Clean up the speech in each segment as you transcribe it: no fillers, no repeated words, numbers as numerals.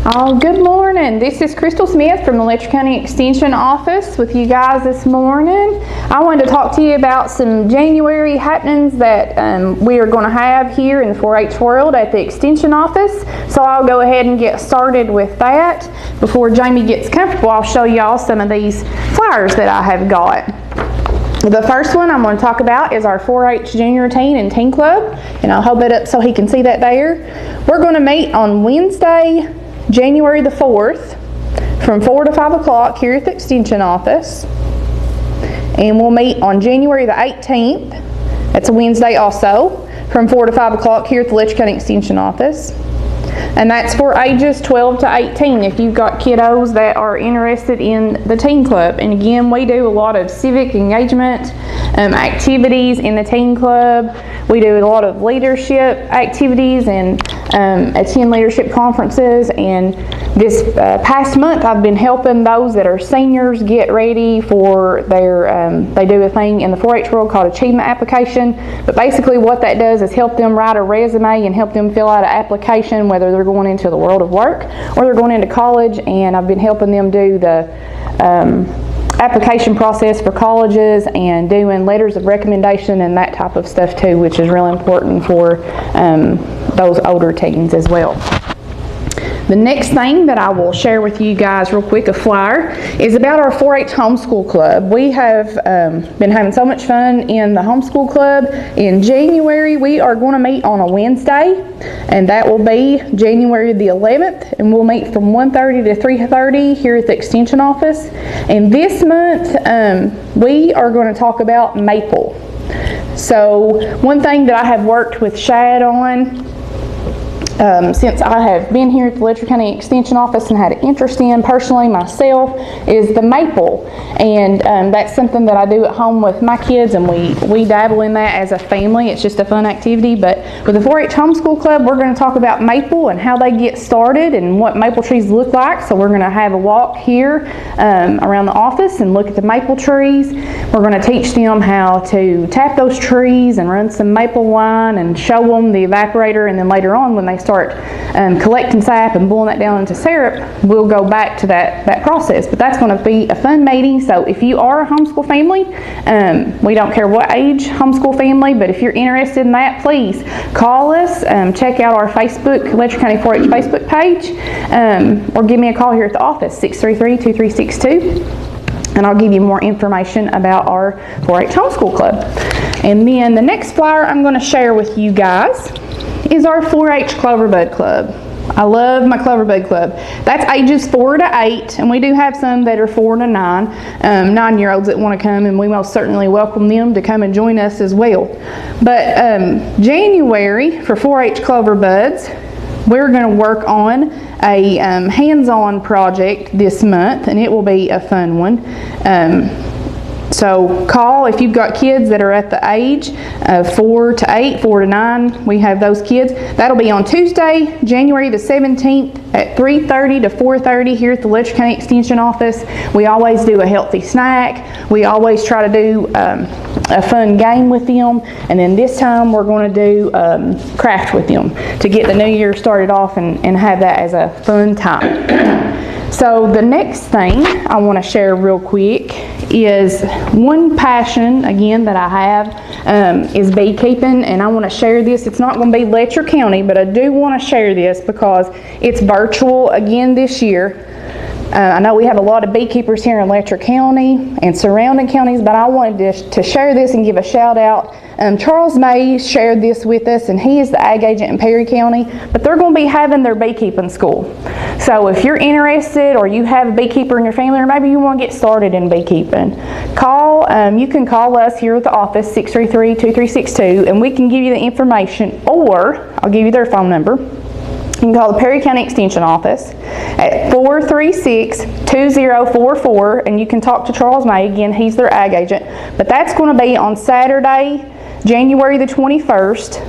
Oh, good morning. This is Crystal Smith from the Letcher County Extension Office with you guys this morning. I wanted to talk to you about some January happenings that we are going to have here in the 4-H world at the Extension Office. So I'll go ahead and get started with that. Before Jamie gets comfortable, I'll show y'all some of these flyers that I have got. The first one I'm going to talk about is our 4-H Junior Teen and Teen Club, and I'll hold it up so he can see that there. We're going to meet on Wednesday, January the 4th from 4 to 5 o'clock here at the Extension Office, and we'll meet on January the 18th, that's a Wednesday also, from 4 to 5 o'clock here at the Letcher County Extension Office. And that's for ages 12 to 18 if you've got kiddos that are interested in the Teen Club. And again, we do a lot of civic engagement activities in the Teen Club. We do a lot of leadership activities and attend leadership conferences. And this past month I've been helping those that are seniors get ready for their, they do a thing in the 4-H world called Achievement Application. But basically what that does is help them write a resume and help them fill out an application, whether they're going into the world of work or they're going into college. And I've been helping them do the application process for colleges and doing letters of recommendation and that type of stuff too, which is really important for those older teens as well. The next thing that I will share with you guys real quick, a flyer, is about our 4-H homeschool club. We have been having so much fun in the homeschool club. In January, we are going to meet on a Wednesday, and that will be January the 11th, and we'll meet from 1:30 to 3:30 here at the Extension Office. And this month, we are going to talk about maple. So one thing that I have worked with Shad on since I have been here at the Letcher County Extension Office and had an interest in personally myself is the maple, and that's something that I do at home with my kids, and we dabble in that as a family. It's just a fun activity. But with the 4-H homeschool club, we're going to talk about maple and how they get started and what maple trees look like. So we're going to have a walk here around the office and look at the maple trees. We're going to teach them how to tap those trees and run some maple wine and show them the evaporator, and then later on when they start collecting sap and boiling that down into syrup, we'll go back to that process. But that's going to be a fun meeting. So if you are a homeschool family, we don't care what age homeschool family, but if you're interested in that, please call us, check out our Facebook, Letcher County 4-H Facebook page, or give me a call here at the office, 633-2362. And I'll give you more information about our 4-H homeschool club. And then the next flyer I'm going to share with you guys is our 4-H Cloverbud Club. I love my Cloverbud Club. That's ages 4 to 8, and we do have some that are 4 to 9, 9-year-olds that want to come, and we most certainly welcome them to come and join us as well. But January for 4-H Cloverbuds, we're going to work on a hands-on project this month, and it will be a fun one. So call if you've got kids that are at the age of 4 to 8, 4 to 9. We have those kids. That'll be on Tuesday, January the 17th at 3:30 to 4:30 here at the Letcher County Extension Office. We always do a healthy snack. We always try to do a fun game with them. And then this time we're going to do craft with them to get the new year started off and have that as a fun time. So the next thing I want to share real quick is one passion, again, that I have is beekeeping, and I want to share this. It's not going to be Letcher County, but I do want to share this because it's virtual again this year. I know we have a lot of beekeepers here in Letcher County and surrounding counties, but I wanted to share this and give a shout out. Charles May shared this with us, and he is the ag agent in Perry County, but they're going to be having their beekeeping school. So if you're interested, or you have a beekeeper in your family, or maybe you want to get started in beekeeping, you can call us here at the office, 633-2362, and we can give you the information, or I'll give you their phone number. You can call the Perry County Extension Office at 436-2044, and you can talk to Charles May. Again, he's their ag agent. But that's going to be on Saturday, January the 21st.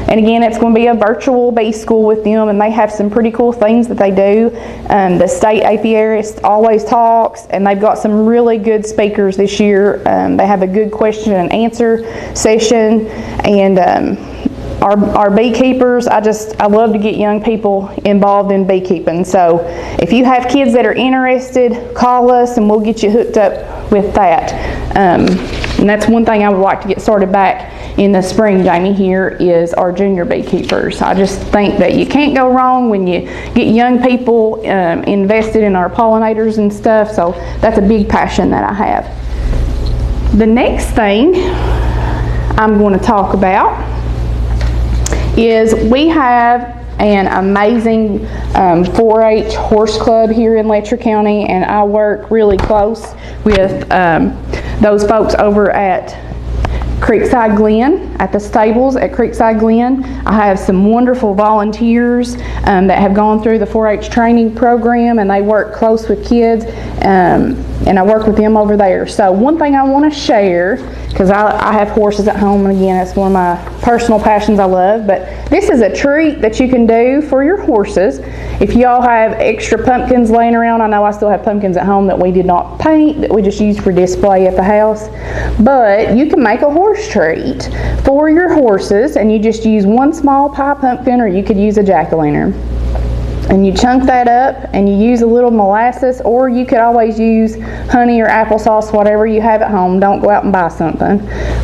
And again, it's going to be a virtual bee school with them, and they have some pretty cool things that they do. The state apiarist always talks, and they've got some really good speakers this year. They have a good question and answer session, and our beekeepers, I love to get young people involved in beekeeping. So if you have kids that are interested, call us and we'll get you hooked up with that. And that's one thing I would like to get started back in the spring, Jamie, here is our junior beekeepers. I just think that you can't go wrong when you get young people invested in our pollinators and stuff. So that's a big passion that I have. The next thing I'm going to talk about is we have an amazing 4-H horse club here in Letcher County, and I work really close with those folks over at Creekside Glen, at the stables at Creekside Glen. I have some wonderful volunteers that have gone through the 4-H training program, and they work close with kids, and I work with them over there. So one thing I want to share, because I have horses at home, and again, it's one of my personal passions I love, but this is a treat that you can do for your horses. If y'all have extra pumpkins laying around, I know I still have pumpkins at home that we did not paint, that we just used for display at the house, but you can make a horse treat for your horses, and you just use one small pie pumpkin, or you could use a jack-o'-lantern. And you chunk that up and you use a little molasses, or you could always use honey or applesauce, whatever you have at home. Don't go out and buy something.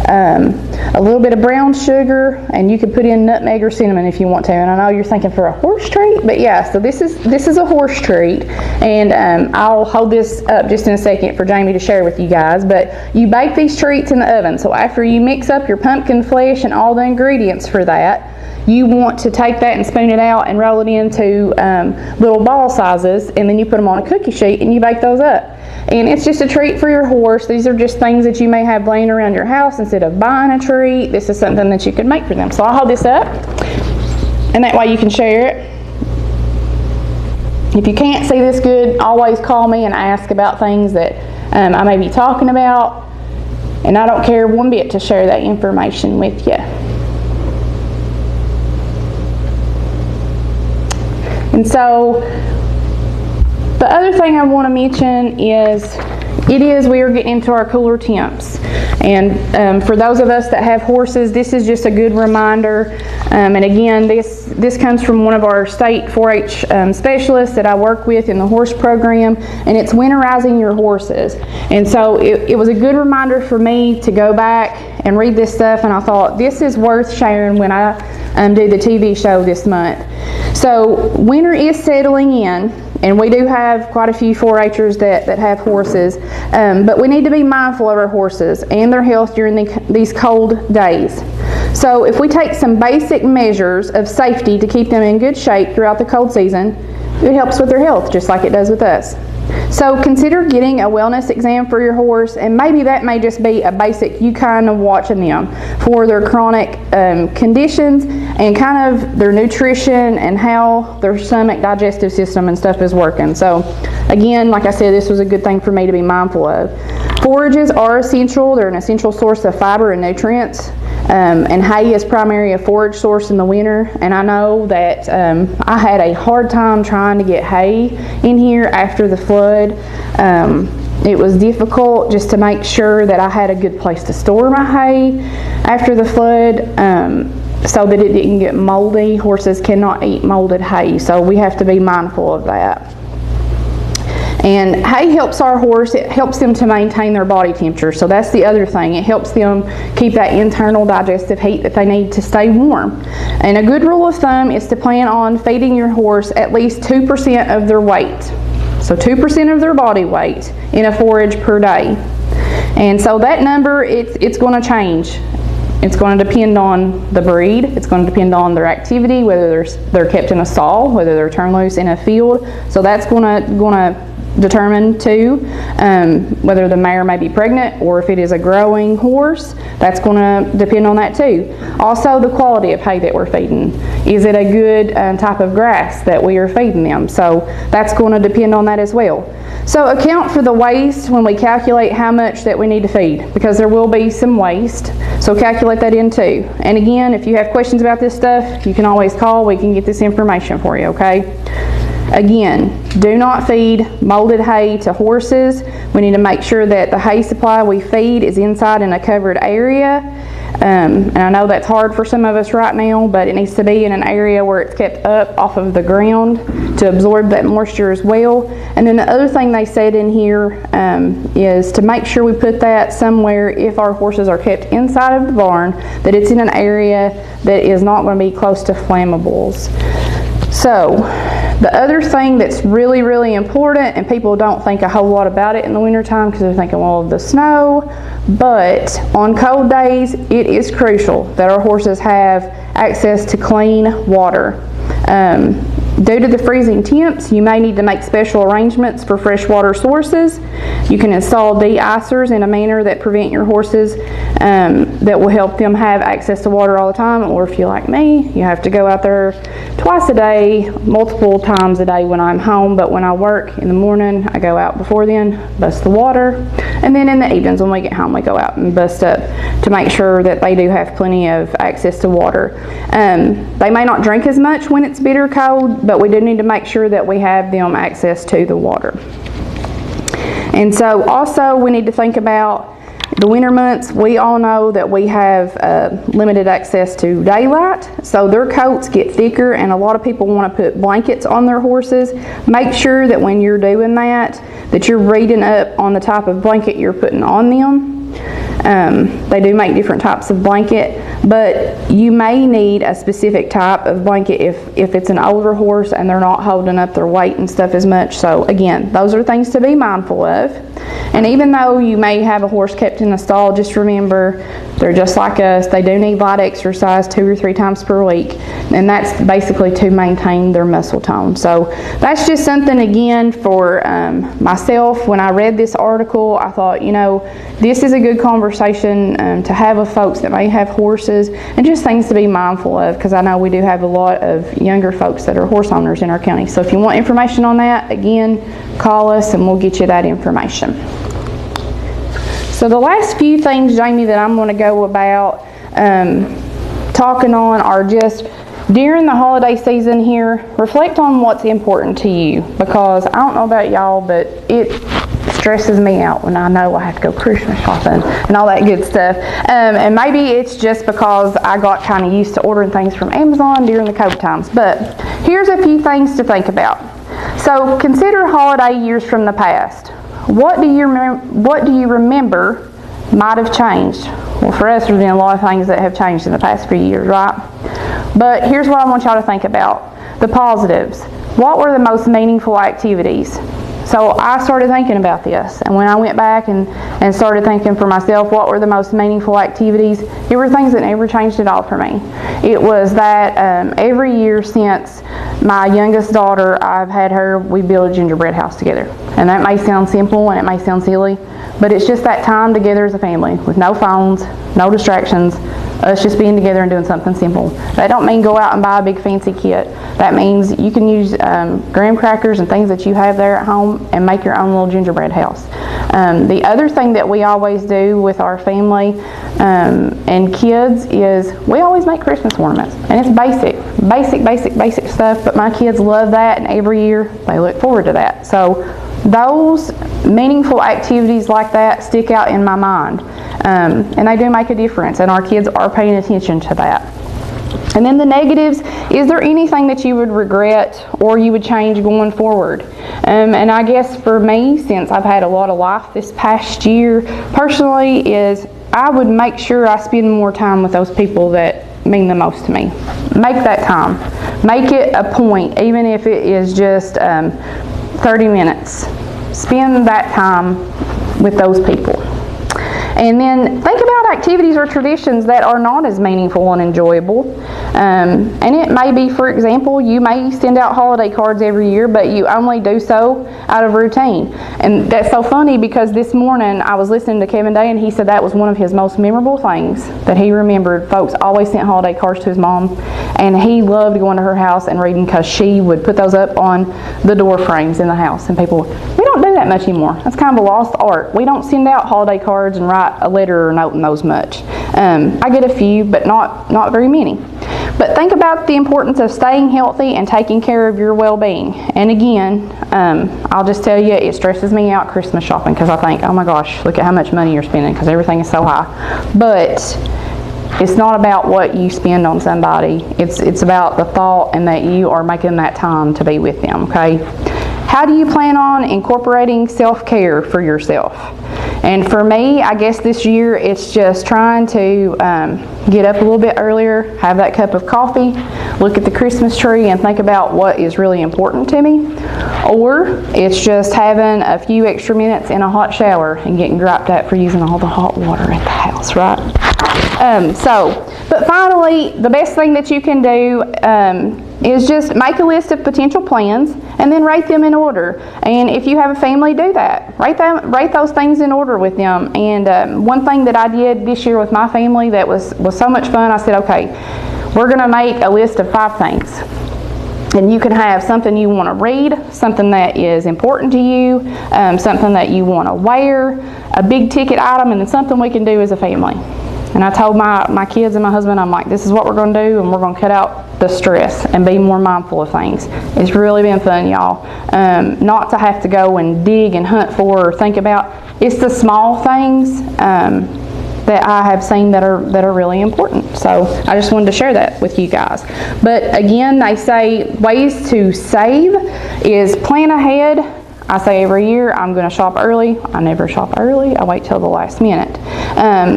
A little bit of brown sugar, and you could put in nutmeg or cinnamon if you want to. And I know you're thinking for a horse treat, but yeah, so this is a horse treat, and I'll hold this up just in a second for Jamie to share with you guys. But you bake these treats in the oven. So after you mix up your pumpkin flesh and all the ingredients for that, you want to take that and spoon it out and roll it into little ball sizes, and then you put them on a cookie sheet and you bake those up. And it's just a treat for your horse. These are just things that you may have laying around your house instead of buying a treat. This is something that you could make for them. So I'll hold this up, and that way you can share it. If you can't see this good, always call me and ask about things that I may be talking about, and I don't care one bit to share that information with you. And so the other thing I want to mention is we are getting into our cooler temps. And for those of us that have horses, this is just a good reminder. And again, this comes from one of our state 4-H specialists that I work with in the horse program, and it's winterizing your horses. And so it was a good reminder for me to go back and read this stuff, and I thought this is worth sharing when I do the TV show this month. So winter is settling in, and we do have quite a few 4-Hers that have horses, but we need to be mindful of our horses and their health during these cold days. So if we take some basic measures of safety to keep them in good shape throughout the cold season, it helps with their health just like it does with us. So consider getting a wellness exam for your horse, and maybe that may just be a basic, you kind of watching them for their chronic conditions and kind of their nutrition and how their stomach digestive system and stuff is working. So again, like I said, this was a good thing for me to be mindful of. Forages are essential. They're an essential source of fiber and nutrients. And hay is primarily a forage source in the winter, and I know that I had a hard time trying to get hay in here after the flood. It was difficult just to make sure that I had a good place to store my hay after the flood, so that it didn't get moldy. Horses cannot eat molded hay, so we have to be mindful of that. And hay helps our horse, it helps them to maintain their body temperature. So that's the other thing. It helps them keep that internal digestive heat that they need to stay warm. And a good rule of thumb is to plan on feeding your horse at least 2% of their weight. So 2% of their body weight in a forage per day. And so that number, it's going to change. It's going to depend on the breed. It's going to depend on their activity, whether they're kept in a stall, whether they're turned loose in a field. So that's going to determine too whether the mare may be pregnant or if it is a growing horse. That's going to depend on that too. Also, the quality of hay that we're feeding. Is it a good type of grass that we are feeding them? So that's going to depend on that as well. So account for the waste when we calculate how much that we need to feed, because there will be some waste. So calculate that in too. And again, if you have questions about this stuff, you can always call. We can get this information for you, okay? Again, do not feed molded hay to horses. We need to make sure that the hay supply we feed is inside in a covered area. And I know that's hard for some of us right now, but it needs to be in an area where it's kept up off of the ground to absorb that moisture as well. And then the other thing they said in here is to make sure we put that somewhere, if our horses are kept inside of the barn, that it's in an area that is not going to be close to flammables. So the other thing that's really, really important, and people don't think a whole lot about it in the wintertime because they're thinking, well, of the snow, but on cold days, it is crucial that our horses have access to clean water. Due to the freezing temps, you may need to make special arrangements for freshwater sources. You can install de-icers in a manner that prevent your horses, that will help them have access to water all the time. Or if you're like me, you have to go out there twice a day, multiple times a day when I'm home. But when I work in the morning, I go out before then, bust the water. And then in the evenings when we get home, we go out and bust up to make sure that they do have plenty of access to water. They may not drink as much when it's bitter cold, but we do need to make sure that we have them access to the water. And so also we need to think about the winter months. We all know that we have limited access to daylight, so their coats get thicker, and a lot of people want to put blankets on their horses. Make sure that when you're doing that you're reading up on the type of blanket you're putting on them. They do make different types of blanket, but you may need a specific type of blanket if it's an older horse and they're not holding up their weight and stuff as much. So again, those are things to be mindful of. And even though you may have a horse kept in a stall, just remember they're just like us. They do need light exercise 2 or 3 times per week, and that's basically to maintain their muscle tone. So that's just something, again, for myself. When I read this article, I thought, you know, this is a good conversation to have with folks that may have horses, and just things to be mindful of, because I know we do have a lot of younger folks that are horse owners in our county. So if you want information on that, again, call us and we'll get you that information. So the last few things, Jamie, that I'm going to go about talking on are just during the holiday season here, reflect on what's important to you, because I don't know about y'all, but it stresses me out when I know I have to go Christmas shopping and all that good stuff. And maybe it's just because I got kind of used to ordering things from Amazon during the COVID times. But here's a few things to think about. So consider holiday years from the past. What do you remember might have changed? Well, for us, there's been a lot of things that have changed in the past few years, right? But here's what I want y'all to think about. The positives. What were the most meaningful activities? So I started thinking about this, and when I went back and started thinking for myself, what were the most meaningful activities? It were things that never changed at all for me. It was that every year since my youngest daughter, I've had her, we build a gingerbread house together. And that may sound simple and it may sound silly, but it's just that time together as a family with no phones, no distractions, us just being together and doing something simple. That don't mean go out and buy a big fancy kit. That means you can use graham crackers and things that you have there at home and make your own little gingerbread house. The other thing that we always do with our family and kids is we always make Christmas ornaments. And it's basic stuff, but my kids love that, and every year they look forward to that. So those meaningful activities like that stick out in my mind. And they do make a difference, and our kids are paying attention to that. And then the negatives, is there anything that you would regret or you would change going forward? And I guess for me, since I've had a lot of life this past year, personally, is I would make sure I spend more time with those people that mean the most to me. Make that time. Make it a point, even if it is just 30 minutes. Spend that time with those people. And then think about activities or traditions that are not as meaningful and enjoyable. And it may be, for example, you may send out holiday cards every year, but you only do so out of routine. And that's so funny, because this morning I was listening to Kevin Day, and he said that was one of his most memorable things that he remembered. Folks always sent holiday cards to his mom, and he loved going to her house and reading, because she would put those up on the door frames in the house. And people, we don't do that much anymore. That's kind of a lost art. We don't send out holiday cards and write a letter or note in those much. I get a few, but not very many. But think about the importance of staying healthy and taking care of your well-being. And again, I'll just tell you, it stresses me out Christmas shopping, because I think, oh my gosh, look at how much money you're spending, because everything is so high. But It's not about what you spend on somebody. It's about the thought and that you are making that time to be with them, okay? How do you plan on incorporating self-care for yourself? And for me, I guess this year it's just trying to get up a little bit earlier, have that cup of coffee, look at the Christmas tree and think about what is really important to me. Or it's just having a few extra minutes in a hot shower and getting griped at for using all the hot water at the house, right? But finally, the best thing that you can do is just make a list of potential plans and then rate them in order. And if you have a family, do that. Rate those things in order with them. And one thing that I did this year with my family that was so much fun, I said, okay, we're going to make a list of 5 things. And you can have something you want to read, something that is important to you, something that you want to wear, a big ticket item, and then something we can do as a family. And I told my kids and my husband, I'm like, this is what we're going to do, and we're going to cut out the stress and be more mindful of things. It's really been fun, y'all. Not to have to go and dig and hunt for or think about. It's the small things that I have seen that are really important. So I just wanted to share that with you guys. But again, they say ways to save is plan ahead. I say every year I'm going to shop early. I never shop early. I wait till the last minute.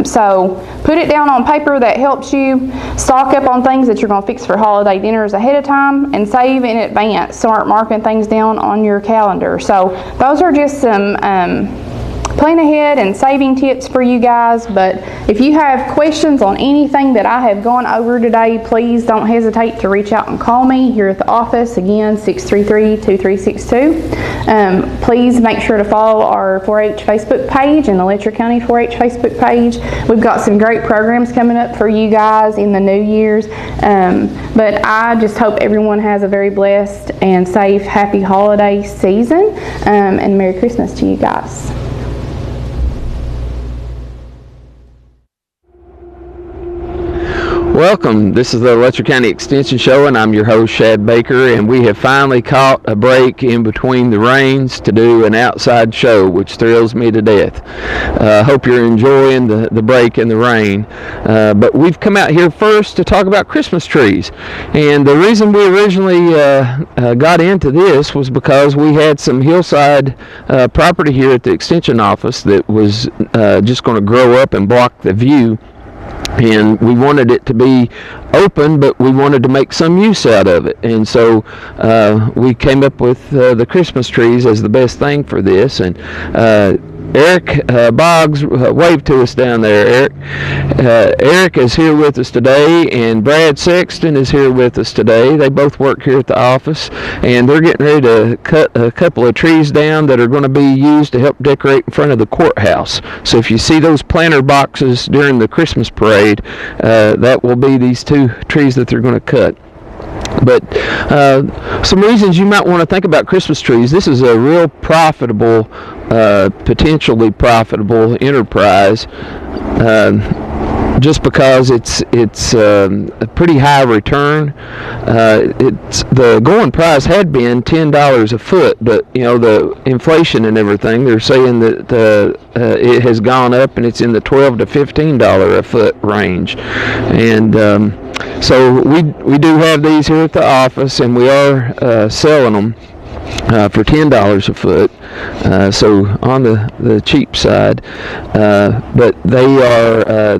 So put it down on paper that helps you. Stock up on things that you're going to fix for holiday dinners ahead of time and save in advance. Start marking things down on your calendar. So those are just some plan ahead and saving tips for you guys. But if you have questions on anything that I have gone over today, please don't hesitate to reach out and call me here at the office. Again, 633-2362. Please make sure to follow our 4-H Facebook page and the Letcher County 4-H Facebook page. We've got some great programs coming up for you guys in the New Year's. But I just hope everyone has a very blessed and safe, happy holiday season. And Merry Christmas to you guys. Welcome. This is the Letcher County Extension Show, and I'm your host, Shad Baker, and we have finally caught a break in between the rains to do an outside show, which thrills me to death. Hope you're enjoying the break in the rain. But we've come out here first to talk about Christmas trees. And the reason we originally got into this was because we had some hillside property here at the Extension office that was just going to grow up and block the view. And we wanted it to be open, but we wanted to make some use out of it. And so we came up with the Christmas trees as the best thing for this. And Eric Boggs, wave to us down there, Eric. Eric is here with us today, and Brad Sexton is here with us today. They both work here at the office, and they're getting ready to cut a couple of trees down that are going to be used to help decorate in front of the courthouse. So if you see those planter boxes during the Christmas parade, that will be these 2 trees that they're going to cut. But some reasons you might want to think about Christmas trees. This is a real profitable, potentially profitable enterprise, just because it's a pretty high return. The going price had been $10 a foot, but you know, the inflation and everything, they're saying that it has gone up and it's in the $12 to $15 a foot range. And so we do have these here at the office, and we are selling them for $10 a foot, so on the cheap side. But they are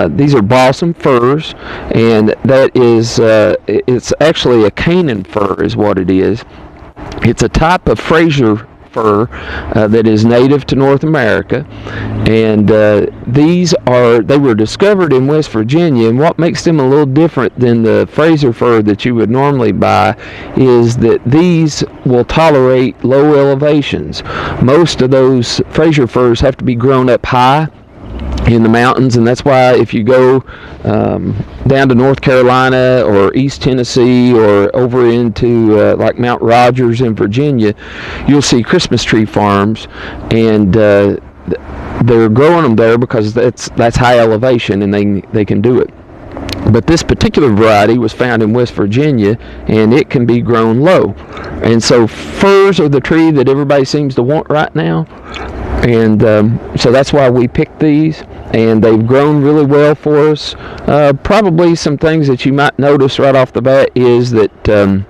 these are balsam firs, and that is it's actually a Canaan fir is what it is. It's a type of Fraser fir that is native to North America, and they were discovered in West Virginia. And what makes them a little different than the Fraser fir that you would normally buy is that these will tolerate low elevations. Most of those Fraser firs have to be grown up high in the mountains, and that's why if you go down to North Carolina or East Tennessee or over into like Mount Rogers in Virginia, you'll see Christmas tree farms, and they're growing them there because that's high elevation and they can do it. But this particular variety was found in West Virginia, and it can be grown low. And so firs are the tree that everybody seems to want right now. And so that's why we picked these, and they've grown really well for us. Probably some things that you might notice right off the bat is that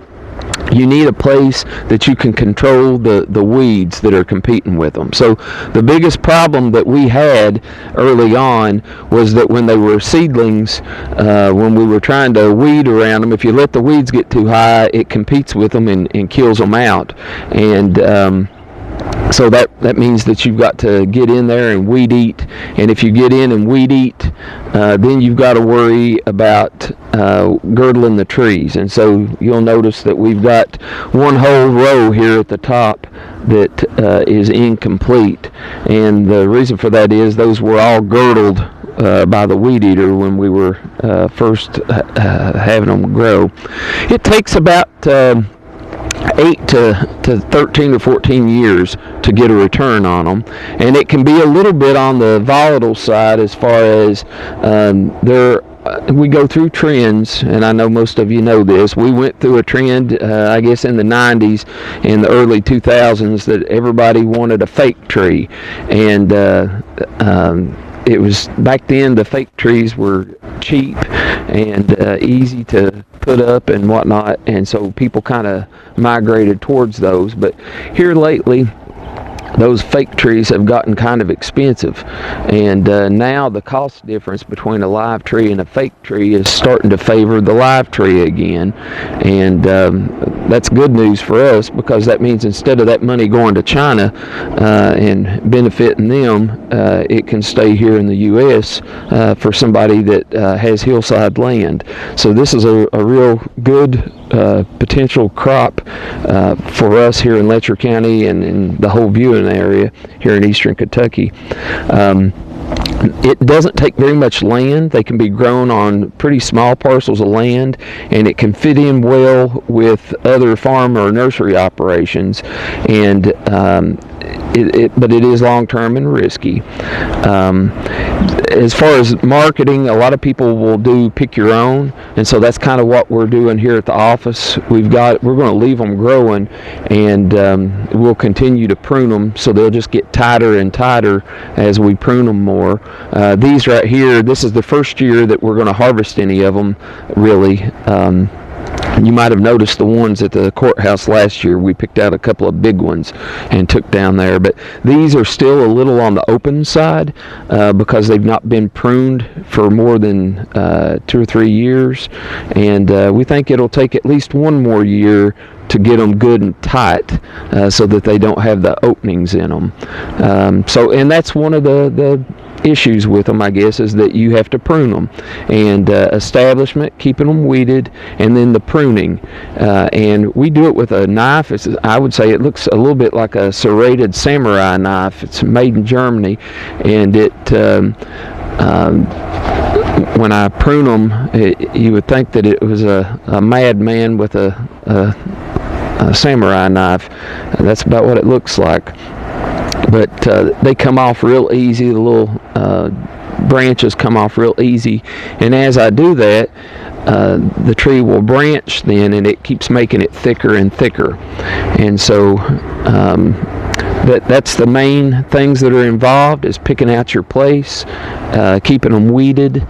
you need a place that you can control the weeds that are competing with them. So the biggest problem that we had early on was that when they were seedlings, when we were trying to weed around them, if you let the weeds get too high, it competes with them and kills them out. And so that means that you've got to get in there and weed eat. And if you get in and weed eat, then you've got to worry about girdling the trees. And so you'll notice that we've got one whole row here at the top that is incomplete. And the reason for that is those were all girdled by the weed eater when we were first having them grow. It takes about 8 to 13 or 14 years to get a return on them, and it can be a little bit on the volatile side as far as we go through trends, and I know most of you know this. We went through a trend, I guess in the 90s and the early 2000s, that everybody wanted a fake tree, and it was back then the fake trees were cheap and easy to put up and whatnot, and so people kind of migrated towards those. But here lately, those fake trees have gotten kind of expensive, and now the cost difference between a live tree and a fake tree is starting to favor the live tree again, and that's good news for us, because that means instead of that money going to China and benefiting them, it can stay here in the U.S. For somebody that has hillside land. So this is a real good potential crop for us here in Letcher County and in the whole viewing area here in eastern Kentucky. It doesn't take very much land. They can be grown on pretty small parcels of land, and it can fit in well with other farm or nursery operations, and but it is long-term and risky. As far as marketing, a lot of people will do pick your own, and so that's kind of what we're doing here at the office. We're going to leave them growing, and we'll continue to prune them, so they'll just get tighter and tighter as we prune them more. These right here, this is the first year that we're going to harvest any of them, really. You might have noticed the ones at the courthouse last year. We picked out a couple of big ones and took down there. But these are still a little on the open side because they've not been pruned for more than 2 or 3 years. And we think it'll take at least 1 more year to get them good and tight so that they don't have the openings in them. And that's one of the issues with them, I guess, is that you have to prune them, and establishment, keeping them weeded, and then the pruning, and we do it with a knife. I would say it looks a little bit like a serrated samurai knife. It's made in Germany, and when I prune them, you would think that it was a madman with a samurai knife. That's about what it looks like. But they come off real easy. The little branches come off real easy, and as I do that, the tree will branch then, and it keeps making it thicker and thicker. And so that's the main things that are involved, is picking out your place, keeping them weeded,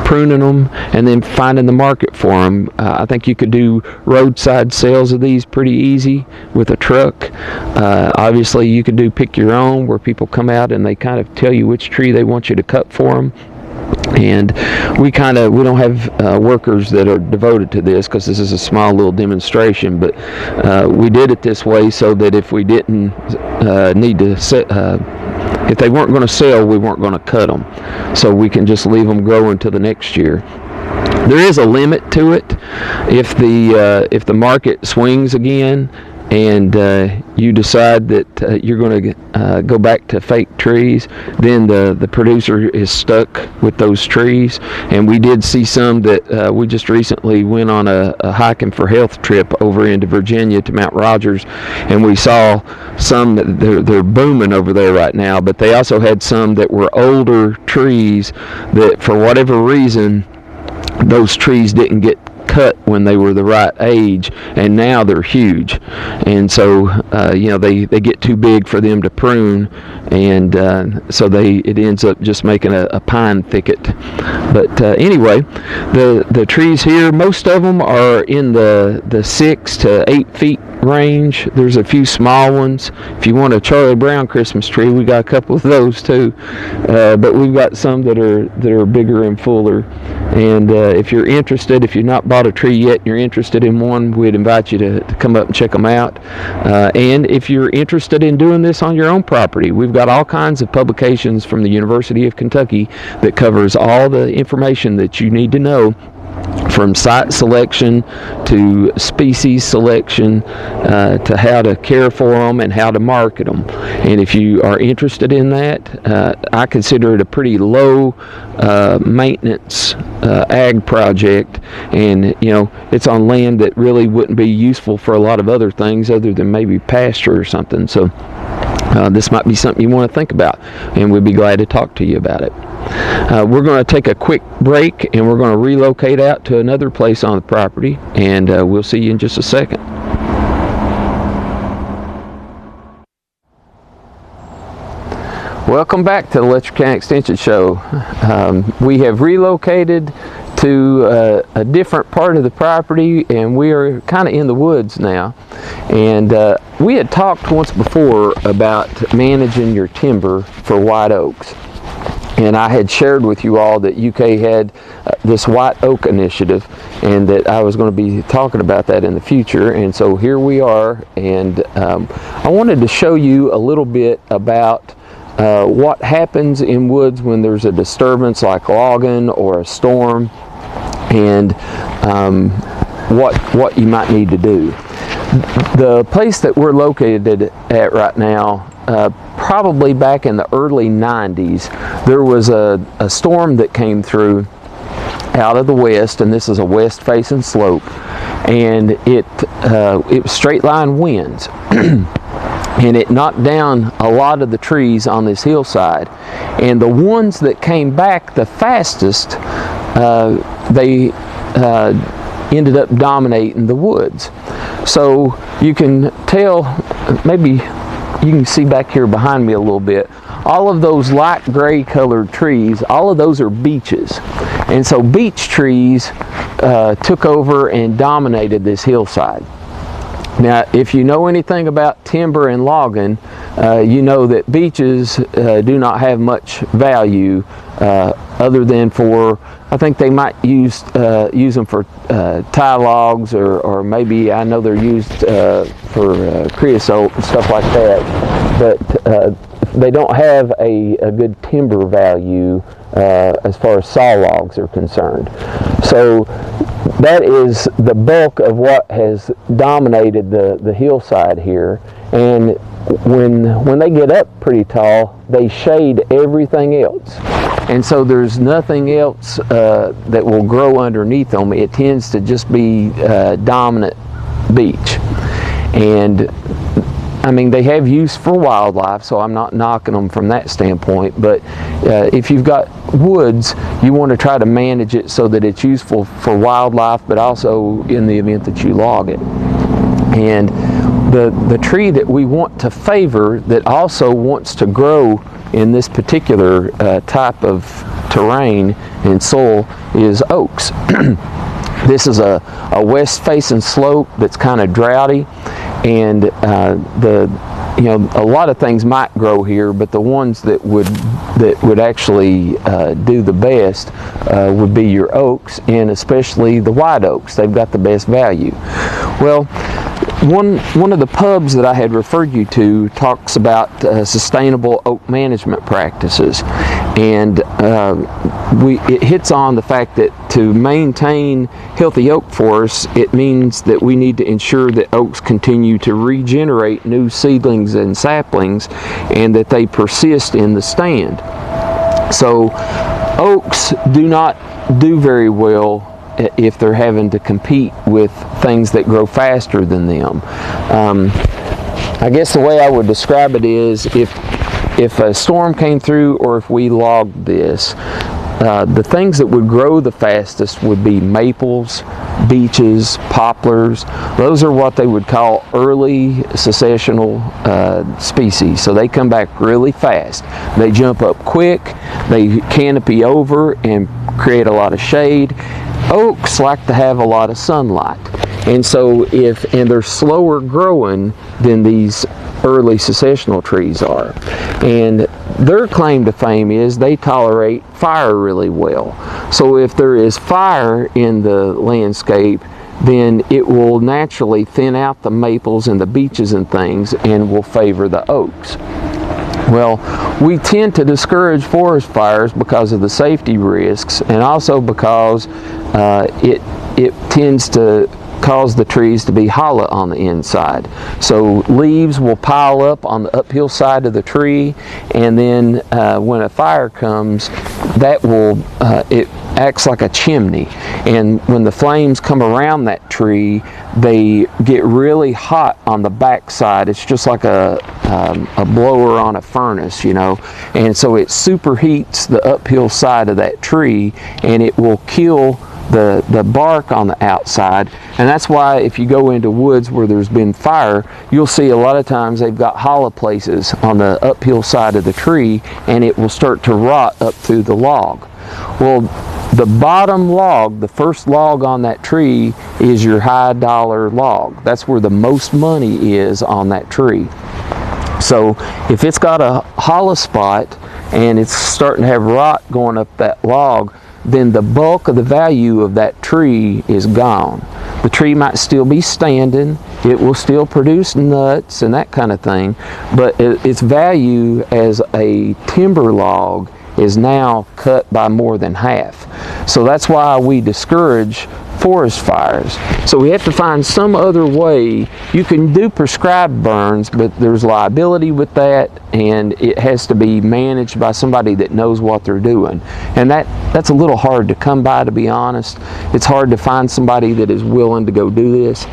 pruning them, and then finding the market for them. I think you could do roadside sales of these pretty easy with a truck. Obviously you could do pick your own, where people come out and they kind of tell you which tree they want you to cut for them. And we don't have workers that are devoted to this, because this is a small little demonstration, but we did it this way so that if we didn't need to if they weren't going to sell, we weren't going to cut them, so we can just leave them grow until the next year. There is a limit to it. If the market swings again, and you decide that you're going to go back to fake trees, then the producer is stuck with those trees. And we did see some that we just recently went on a hiking for health trip over into Virginia to Mount Rogers, and we saw some that they're booming over there right now, but they also had some that were older trees that for whatever reason those trees didn't get cut when they were the right age, and now they're huge. And so they get too big for them to prune, and so it ends up just making a pine thicket. But anyway, the trees here, most of them are in the 6 to 8 feet range. There's a few small ones. If you want a Charlie Brown Christmas tree, we got a couple of those too. But we've got some that are bigger and fuller. And if you're interested, if you've not bought a tree yet, and you're interested in one, we'd invite you to come up and check them out. And if you're interested in doing this on your own property, we've got all kinds of publications from the University of Kentucky that covers all the information that you need to know, from site selection to species selection, to how to care for them and how to market them. And if you are interested in that, I consider it a pretty low maintenance ag project, and it's on land that really wouldn't be useful for a lot of other things other than maybe pasture or something. So this might be something you want to think about, and we'd be glad to talk to you about it. We're going to take a quick break, and we're going to relocate out to another place on the property, and we'll see you in just a second. Welcome back to the Letcher County Extension Show. We have relocated to a different part of the property, and we are kind of in the woods now. And we had talked once before about managing your timber for white oaks. And I had shared with you all that UK had this white oak initiative, and that I was going to be talking about that in the future. And so here we are, and I wanted to show you a little bit about what happens in woods when there's a disturbance like logging or a storm, and what you might need to do. The place that we're located at right now, probably back in the early 90s, there was a storm that came through out of the west, and this is a west facing slope, and it was straight line winds. And it knocked down a lot of the trees on this hillside, and the ones that came back the fastest, they ended up dominating the woods. So you can tell, maybe you can see back here behind me a little bit, all of those light gray colored trees, all of those are beeches. And so beech trees took over and dominated this hillside. Now, if you know anything about timber and logging, you know that beeches do not have much value other than for, I think they might use them for tie logs, or maybe I know they're used for creosote and stuff like that, but they don't have a good timber value as far as saw logs are concerned. So that is the bulk of what has dominated the hillside here. And when they get up pretty tall, they shade everything else. And so there's nothing else that will grow underneath them. It tends to just be dominant beech. And I mean, they have use for wildlife, so I'm not knocking them from that standpoint, but if you've got woods, you want to try to manage it so that it's useful for wildlife, but also in the event that you log it. And the tree that we want to favor, that also wants to grow in this particular type of terrain and soil, is oaks. This is a west-facing slope that's kind of droughty, and a lot of things might grow here, but the ones that would actually do the best would be your oaks, and especially the white oaks. They've got the best value. Well, one of the pubs that I had referred you to talks about sustainable oak management practices, and it hits on the fact that to maintain healthy oak forests, it means that we need to ensure that oaks continue to regenerate new seedlings and saplings, and that they persist in the stand. So oaks do not do very well if they're having to compete with things that grow faster than them. I guess the way I would describe it is, if a storm came through, or if we logged this, The things that would grow the fastest would be maples, beeches, poplars. Those are what they would call early successional species. So they come back really fast. They jump up quick, they canopy over and create a lot of shade. Oaks like to have a lot of sunlight. And so and they're slower growing than these early successional trees are. And their claim to fame is they tolerate fire really well. So if there is fire in the landscape, then it will naturally thin out the maples and the beeches and things and will favor the oaks. Well, we tend to discourage forest fires because of the safety risks, and also because it tends to cause the trees to be hollow on the inside. So leaves will pile up on the uphill side of the tree, and then when a fire comes, that will it acts like a chimney, and when the flames come around that tree, they get really hot on the back side. It's just like a blower on a furnace, you know, and so it superheats the uphill side of that tree, and it will kill the bark on the outside. And that's why if you go into woods where there's been fire, you'll see a lot of times they've got hollow places on the uphill side of the tree, and it will start to rot up through the log. Well, the bottom log, the first log on that tree, is your high dollar log. That's where the most money is on that tree. So if it's got a hollow spot and it's starting to have rot going up that log, then the bulk of the value of that tree is gone. The tree might still be standing, it will still produce nuts and that kind of thing, but its value as a timber log is now cut by more than half. So that's why we discourage forest fires. So we have to find some other way. You can do prescribed burns, but there's liability with that, and it has to be managed by somebody that knows what they're doing. And that's a little hard to come by, to be honest. It's hard to find somebody that is willing to go do this.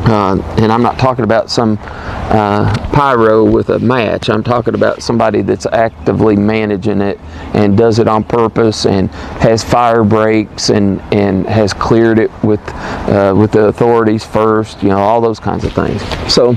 And I'm not talking about some pyro with a match. I'm talking about somebody that's actively managing it and does it on purpose and has fire breaks and has cleared it with the authorities first, you know, all those kinds of things. So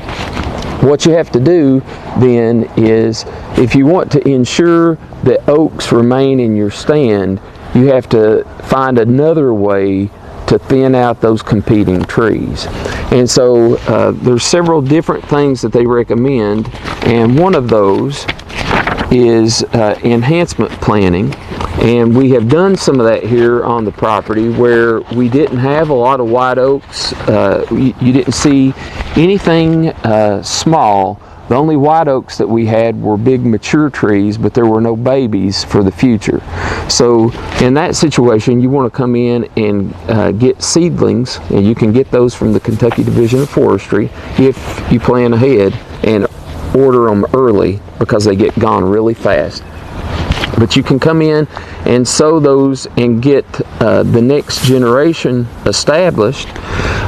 what you have to do then is, if you want to ensure that oaks remain in your stand, you have to find another way to thin out those competing trees. And so there's several different things that they recommend, and one of those is enhancement planting. And we have done some of that here on the property where we didn't have a lot of white oaks. You didn't see anything small. The only white oaks that we had were big mature trees, but there were no babies for the future. So in that situation, you want to come in and get seedlings, and you can get those from the Kentucky Division of Forestry if you plan ahead and order them early, because they get gone really fast. But you can come in and sow those and get the next generation established.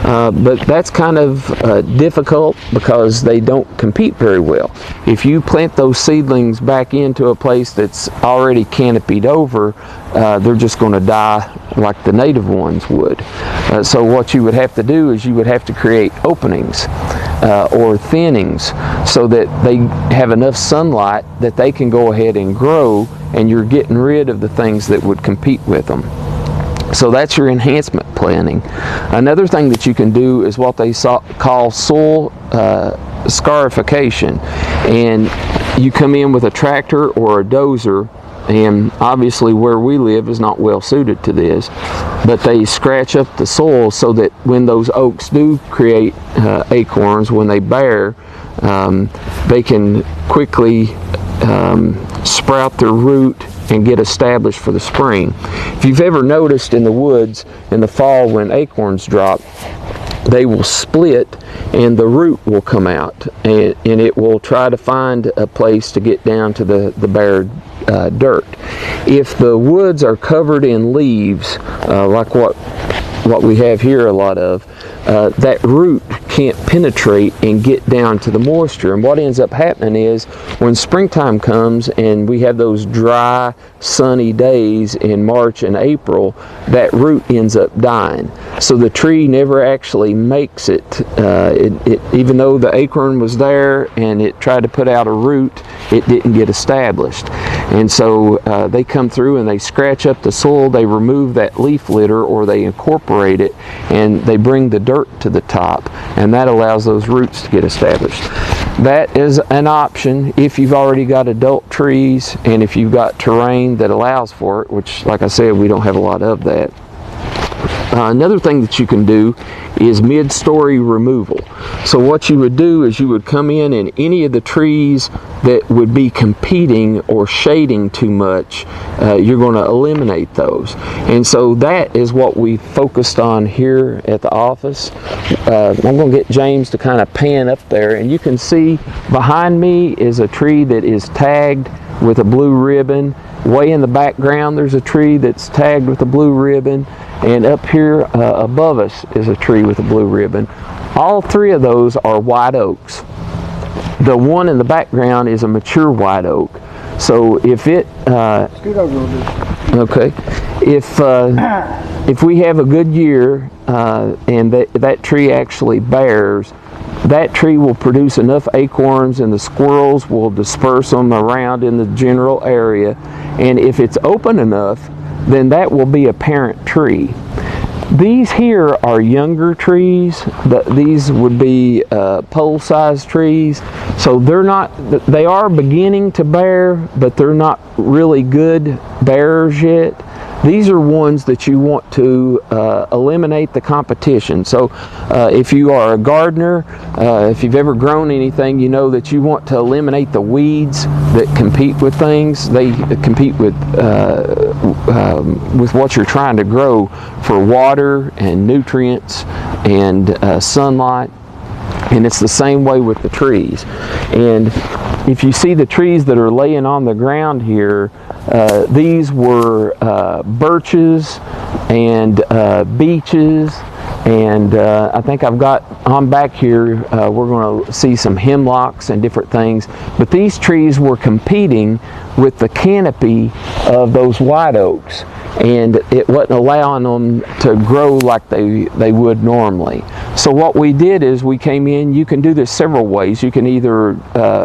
But that's kind of difficult because they don't compete very well. If you plant those seedlings back into a place that's already canopied over, they're just going to die like the native ones would. So what you would have to do is you would have to create openings or thinnings so that they have enough sunlight that they can go ahead and grow, and you're getting rid of the things that would compete with them. So that's your enhancement planting. Another thing that you can do is what they call soil scarification. And you come in with a tractor or a dozer, and obviously where we live is not well suited to this, but they scratch up the soil so that when those oaks do create acorns, when they bear, they can quickly sprout their root and get established for the spring. If you've ever noticed in the woods in the fall when acorns drop, they will split and the root will come out, and it will try to find a place to get down to the bare dirt. If the woods are covered in leaves, like what we have here a lot of, that root can't penetrate and get down to the moisture. And what ends up happening is when springtime comes and we have those dry, sunny days in March and April, that root ends up dying. So the tree never actually makes it. Even though the acorn was there and it tried to put out a root, it didn't get established. And so they come through and they scratch up the soil, they remove that leaf litter or they incorporate it, and they bring the dirt to the top, and that allows those roots to get established. That is an option if you've already got adult trees and if you've got terrain that allows for it, which, like I said, we don't have a lot of that. Another thing that you can do is mid-story removal. So what you would do is you would come in and any of the trees that would be competing or shading too much, you're going to eliminate those. And so that is what we focused on here at the office. I'm going to get James to kind of pan up there, and you can see behind me is a tree that is tagged with a blue ribbon. Way in the background there's a tree that's tagged with a blue ribbon, and up here above us is a tree with a blue ribbon. All three of those are white oaks. The one in the background is a mature white oak. So if it scoot over a little bit. Okay, if we have a good year and that tree actually bears, that tree will produce enough acorns and the squirrels will disperse them around in the general area. And if it's open enough, then that will be a parent tree. These here are younger trees. These would be pole-sized trees. So they are beginning to bear, but they're not really good bearers yet. These are ones that you want to eliminate the competition. So if you are a gardener, if you've ever grown anything, you know that you want to eliminate the weeds that compete with things. They compete with what you're trying to grow for water and nutrients and sunlight. And it's the same way with the trees. And if you see the trees that are laying on the ground here, these were birches and beeches, and I think I've got on back here, we're going to see some hemlocks and different things. But these trees were competing with the canopy of those white oaks, and it wasn't allowing them to grow like they would normally. So what we did is we came in. You can do this several ways. You can either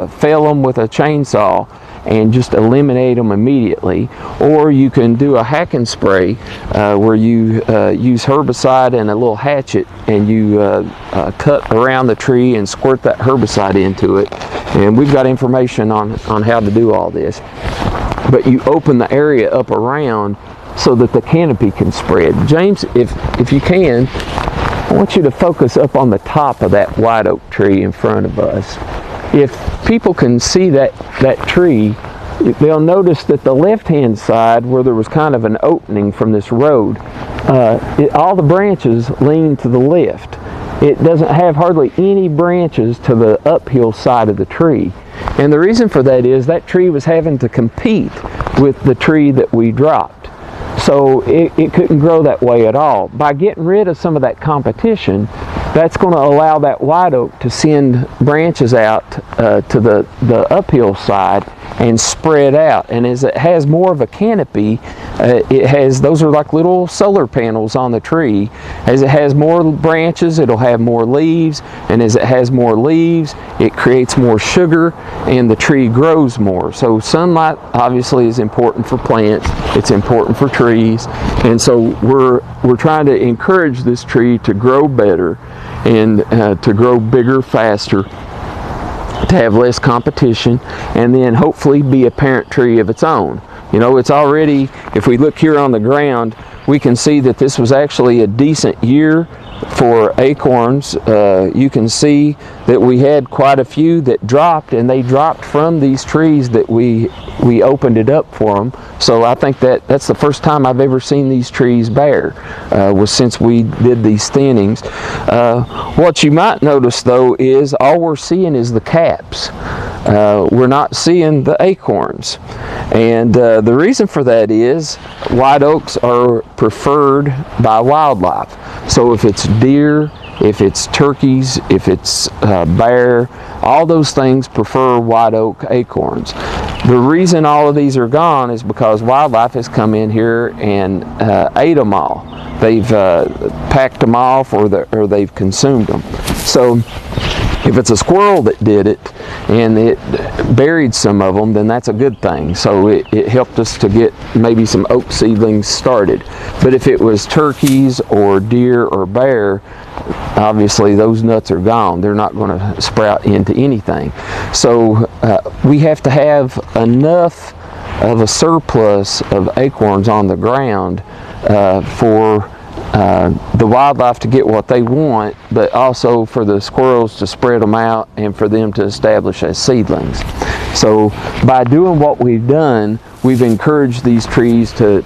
fell them with a chainsaw and just eliminate them immediately, or you can do a hack and spray where you use herbicide and a little hatchet, and you cut around the tree and squirt that herbicide into it. And we've got information on how to do all this. But you open the area up around so that the canopy can spread. James, if you can, I want you to focus up on the top of that white oak tree in front of us. If people can see that tree, they'll notice that the left-hand side, where there was kind of an opening from this road, all the branches lean to the left. It doesn't have hardly any branches to the uphill side of the tree. And the reason for that is that tree was having to compete with the tree that we dropped. So it couldn't grow that way at all. By getting rid of some of that competition, that's going to allow that white oak to send branches out to the uphill side and spread out. And as it has more of a canopy, those are like little solar panels on the tree. As it has more branches, it'll have more leaves, and as it has more leaves, it creates more sugar and the tree grows more. So sunlight obviously is important for plants, it's important for trees, and so we're trying to encourage this tree to grow better and to grow bigger, faster, to have less competition, and then hopefully be a parent tree of its own. You know, it's already, if we look here on the ground, we can see that this was actually a decent year for acorns. You can see that we had quite a few that dropped, and they dropped from these trees that we opened it up for them. So I think that's the first time I've ever seen these trees bear, was since we did these thinnings. What you might notice though is all we're seeing is the caps. We're not seeing the acorns. And the reason for that is white oaks are preferred by wildlife. So if it's deer, if it's turkeys, if it's bear, all those things prefer white oak acorns. The reason all of these are gone is because wildlife has come in here and ate them all. They've packed them off, or they've consumed them. So if it's a squirrel that did it and it buried some of them, then that's a good thing. So it helped us to get maybe some oak seedlings started. But if it was turkeys or deer or bear, obviously those nuts are gone. They're not going to sprout into anything. So we have to have enough of a surplus of acorns on the ground for the wildlife to get what they want, but also for the squirrels to spread them out and for them to establish as seedlings. So by doing what we've done, we've encouraged these trees to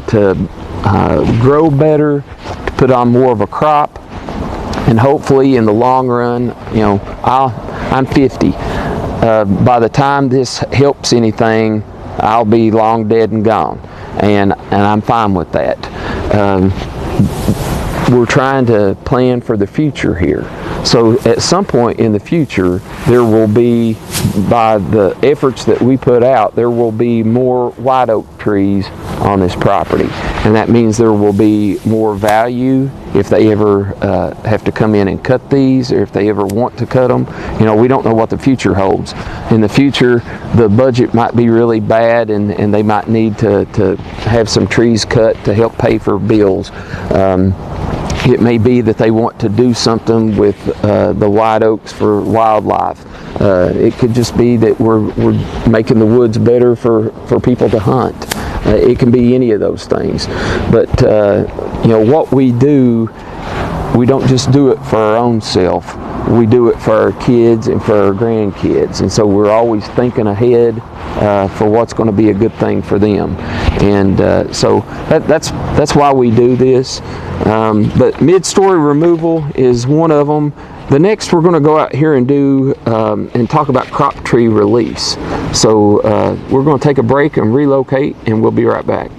grow better, to put on more of a crop, and hopefully in the long run, you know, I'm 50. By the time this helps anything, I'll be long dead and gone, and I'm fine with that. We're trying to plan for the future here. So at some point in the future, there will be, by the efforts that we put out, there will be more white oak trees on this property. And that means there will be more value if they ever have to come in and cut these, or if they ever want to cut them. You know, we don't know what the future holds. In the future, the budget might be really bad, and they might need to have some trees cut to help pay for bills. It may be that they want to do something with the white oaks for wildlife. It could just be that we're making the woods better for people to hunt. It can be any of those things. But you know, what we do, we don't just do it for our own self. We do it for our kids and for our grandkids. And so we're always thinking ahead for what's going to be a good thing for them. And so that's why we do this. But mid-story removal is one of them. The next, we're going to go out here and do and talk about crop tree release. So we're going to take a break and relocate, and we'll be right back.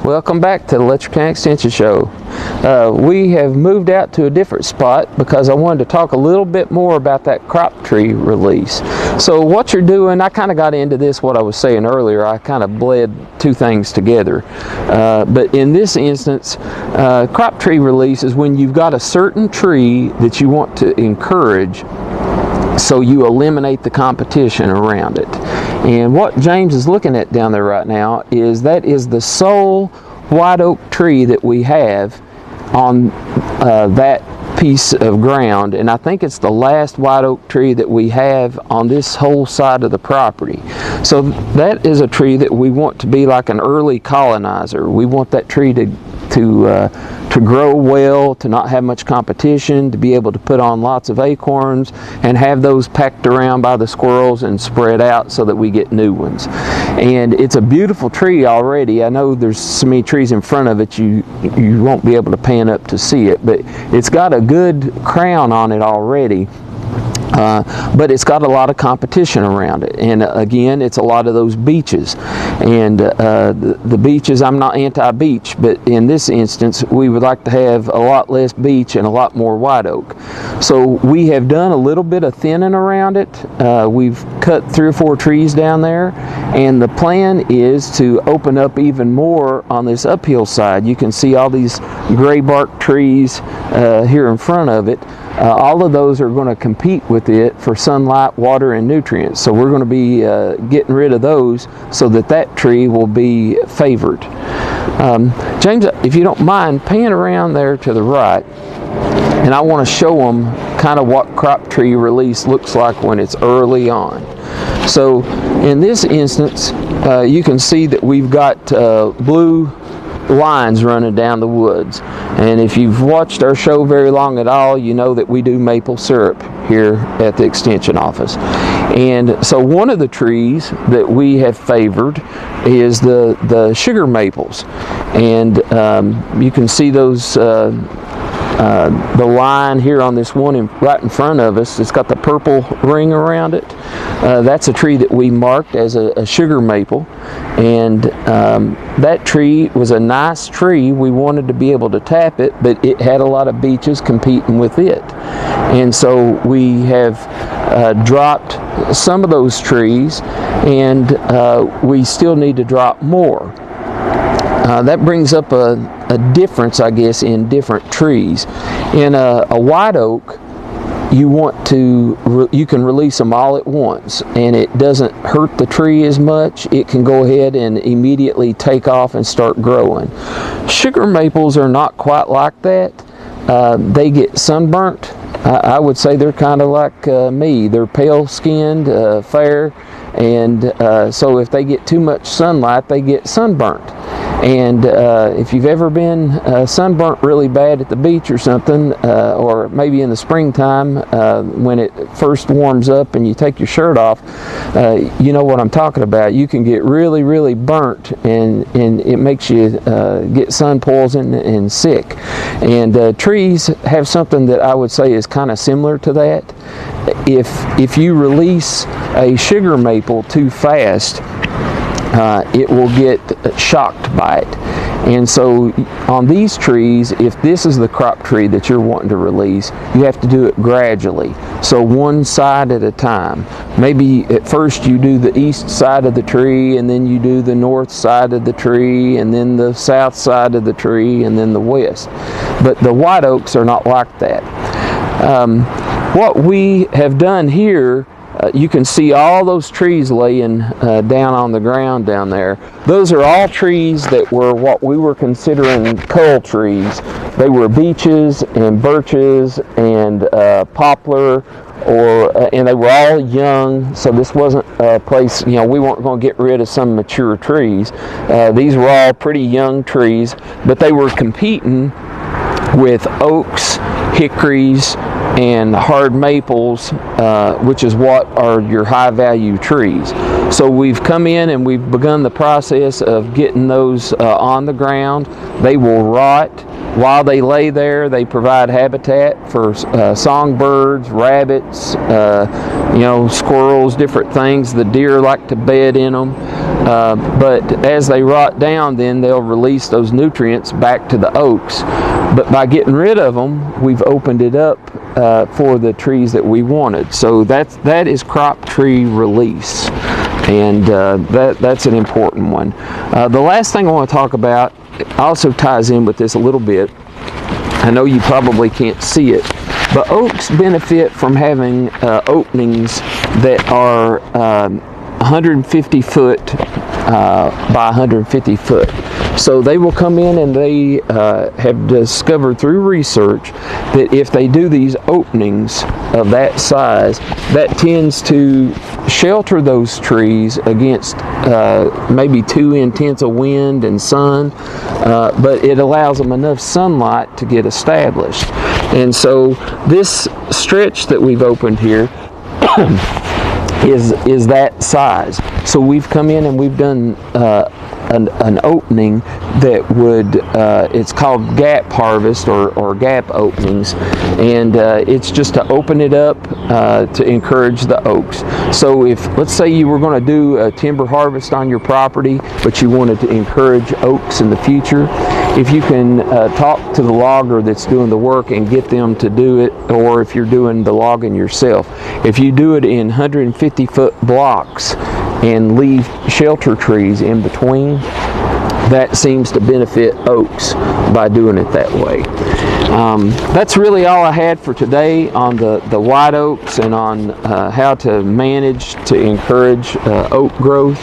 Welcome back to the Letcher County Extension Show. We have moved out to a different spot because I wanted to talk a little bit more about that crop tree release. So what you're doing, I kind of got into this, what I was saying earlier, I kind of bled two things together. But in this instance, crop tree release is when you've got a certain tree that you want to encourage, so you eliminate the competition around it. And what James is looking at down there right now is the sole white oak tree that we have on that piece of ground, and I think it's the last white oak tree that we have on this whole side of the property. So that is a tree that we want to be like an early colonizer. We want that tree to grow well, to not have much competition, to be able to put on lots of acorns and have those packed around by the squirrels and spread out so that we get new ones. And it's a beautiful tree already. I know there's so many trees in front of it you won't be able to pan up to see it, but it's got a good crown on it already. But it's got a lot of competition around it, and again, it's a lot of those beeches. And the beeches, I'm not anti-beech, but in this instance, we would like to have a lot less beech and a lot more white oak. So we have done a little bit of thinning around it. We've cut 3 or 4 trees down there, and the plan is to open up even more on this uphill side. You can see all these gray bark trees here in front of it. All of those are going to compete with it for sunlight, water, and nutrients. So we're going to be getting rid of those so that tree will be favored. James, if you don't mind, pan around there to the right, and I want to show them kind of what crop tree release looks like when it's early on. So in this instance, you can see that we've got blue lines running down the woods, and if you've watched our show very long at all, you know that we do maple syrup here at the extension office. And so one of the trees that we have favored is the sugar maples, and you can see those the line here on this one right in front of us, it's got the purple ring around it. That's a tree that we marked as a sugar maple, and that tree was a nice tree. We wanted to be able to tap it, but it had a lot of beeches competing with it, and so we have dropped some of those trees, and we still need to drop more. That brings up a difference, I guess, in different trees. In a white oak, you can release them all at once, and it doesn't hurt the tree as much. It can go ahead and immediately take off and start growing. Sugar maples are not quite like that. They get sunburnt. I would say they're kind of like me. They're pale-skinned, fair, and so if they get too much sunlight, they get sunburnt. And if you've ever been sunburnt really bad at the beach or something, or maybe in the springtime when it first warms up and you take your shirt off, you know what I'm talking about. You can get really, really burnt, and it makes you get sun poison and sick. And trees have something that I would say is kind of similar to that. If you release a sugar maple too fast, it will get shocked by it. And so on these trees, if this is the crop tree that you're wanting to release, you have to do it gradually. So one side at a time. Maybe at first you do the east side of the tree, and then you do the north side of the tree, and then the south side of the tree, and then the west. But the white oaks are not like that. What we have done here, you can see all those trees laying down on the ground down there. Those are all trees that were what we were considering cull trees. They were beeches and birches and poplar, and they were all young, so this wasn't a place, we weren't going to get rid of some mature trees. These were all pretty young trees, but they were competing with oaks, hickories, and hard maples, which is what are your high value trees. So we've come in and we've begun the process of getting those on the ground. They will rot. While they lay there, they provide habitat for songbirds, rabbits, squirrels, different things. The deer like to bed in them. But as they rot down, then they'll release those nutrients back to the oaks. But by getting rid of them, we've opened it up for the trees that we wanted. So that is crop tree release, and that's an important one. The last thing I want to talk about also ties in with this a little bit. I know you probably can't see it, but oaks benefit from having openings that are 150 foot by 150 foot. So they will come in, and they have discovered through research that if they do these openings of that size, that tends to shelter those trees against maybe too intense a wind and sun, but it allows them enough sunlight to get established. And so this stretch that we've opened here is that size. So we've come in and we've done an opening that would, it's called gap harvest or gap openings, and it's just to open it up to encourage the oaks. So if, let's say you were going to do a timber harvest on your property, but you wanted to encourage oaks in the future, if you can talk to the logger that's doing the work and get them to do it, or if you're doing the logging yourself, if you do it in 150 foot blocks and leave shelter trees in between, that seems to benefit oaks by doing it that way. That's really all I had for today on the white oaks and on how to manage to encourage oak growth.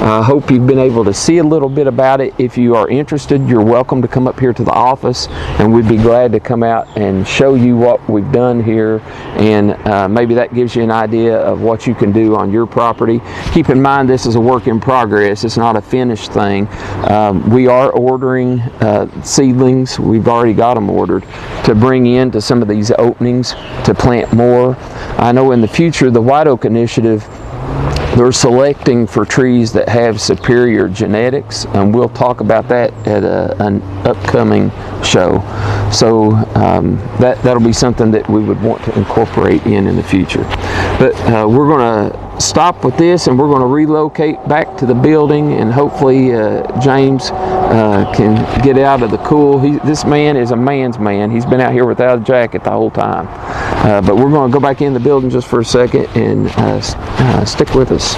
I hope you've been able to see a little bit about it. If you are interested, you're welcome to come up here to the office, and we'd be glad to come out and show you what we've done here, and maybe that gives you an idea of what you can do on your property. Keep in mind, this is a work in progress. It's not a finished thing. We are ordering seedlings. We've already got them ordered to bring into some of these openings to plant more. I know in the future, the White Oak Initiative, they're selecting for trees that have superior genetics, and we'll talk about that at an upcoming show. So that'll be something that we would want to incorporate in the future. But we're going to stop with this, and we're going to relocate back to the building, and hopefully James can get out of the cool. This man is a man's man. He's been out here without a jacket the whole time. But we're going to go back in the building just for a second, and stick with us.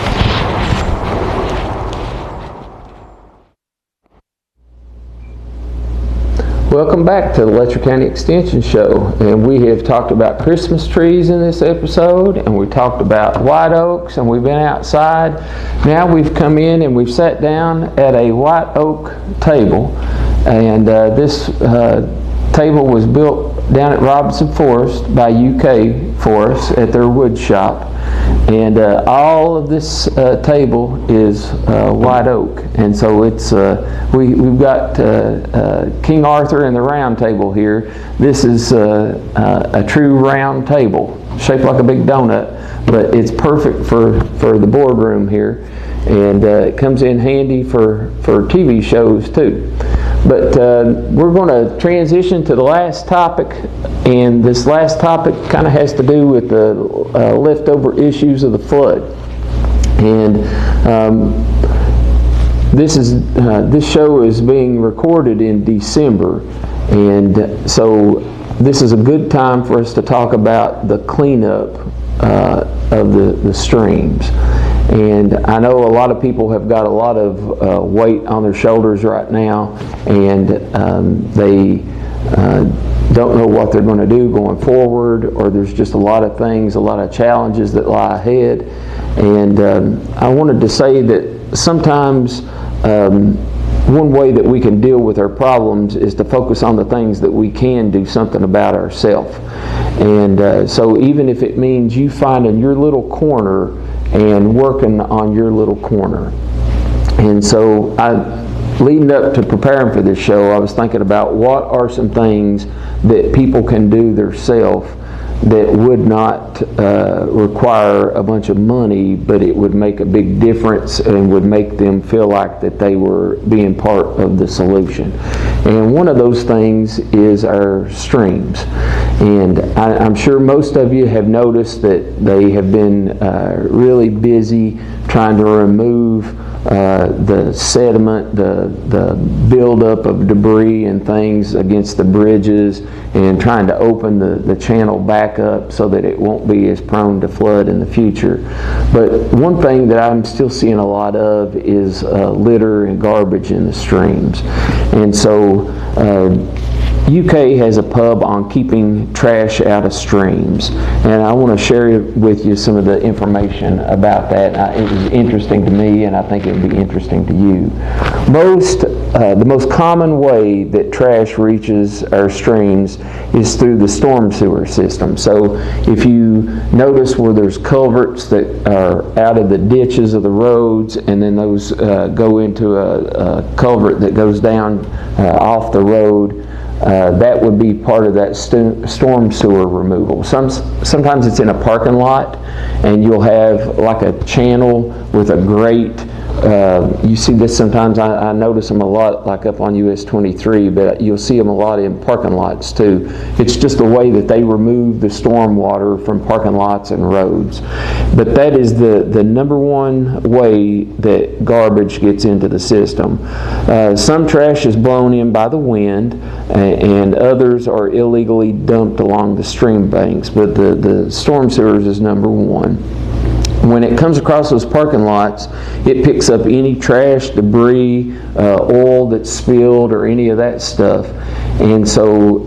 Welcome back to the Letcher County Extension Show, and we have talked about Christmas trees in this episode, and we talked about white oaks, and we've been outside. Now we've come in and we've sat down at a white oak table, and this table was built down at Robinson Forest by UK Forest at their wood shop. And all of this table is white oak, and so it's we've got King Arthur and the round table here. This is a true round table, shaped like a big donut, but it's perfect for the boardroom here, and it comes in handy for TV shows too. But we're going to transition to the last topic, and this last topic kind of has to do with the leftover issues of the flood. And this show is being recorded in December, and so this is a good time for us to talk about the cleanup of the streams. And I know a lot of people have got a lot of weight on their shoulders right now, and they don't know what they're going to do going forward, or there's just a lot of things, a lot of challenges that lie ahead. And I wanted to say that sometimes one way that we can deal with our problems is to focus on the things that we can do something about ourselves. And so even if it means you finding your little corner and working on your little corner. And so leading up to preparing for this show, I was thinking about what are some things that people can do themselves that would not require a bunch of money, but it would make a big difference and would make them feel like that they were being part of the solution. And one of those things is our streams. And I'm sure most of you have noticed that they have been really busy trying to remove the sediment, the buildup of debris and things against the bridges, and trying to open the channel back up so that it won't be as prone to flood in the future. But one thing that I'm still seeing a lot of is litter and garbage in the streams. And so UK has a pub on keeping trash out of streams, and I want to share with you some of the information about that. It was interesting to me, and I think it would be interesting to you. The most common way that trash reaches our streams is through the storm sewer system. So if you notice where there's culverts that are out of the ditches of the roads, and then those go into a culvert that goes down off the road, that would be part of that storm sewer removal. Sometimes it's in a parking lot, and you'll have like a channel with a grate. You see this sometimes. I notice them a lot, like up on US 23, but you'll see them a lot in parking lots too. It's just the way that they remove the storm water from parking lots and roads. But that is the number one way that garbage gets into the system. Some trash is blown in by the wind, and others are illegally dumped along the stream banks, but the storm sewers is number one. When it comes across those parking lots, it picks up any trash, debris, oil that's spilled, or any of that stuff. And so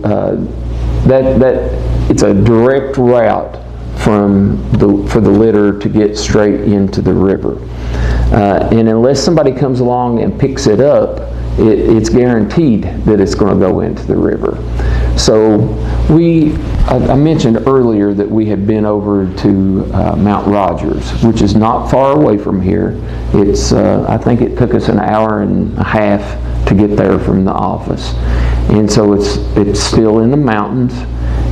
it's a direct route for the litter to get straight into the river. And unless somebody comes along and picks it up, it's guaranteed that it's going to go into the river. So I mentioned earlier that we had been over to Mount Rogers, which is not far away from here. It's I think it took us an hour and a half to get there from the office. And so it's still in the mountains,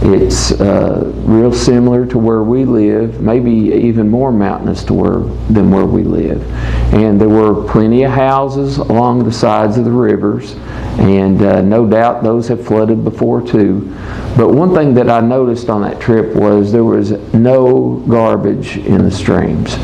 It's real similar to where we live, maybe even more mountainous than where we live. And there were plenty of houses along the sides of the rivers, and no doubt those have flooded before too. But one thing that I noticed on that trip was there was no garbage in the streams.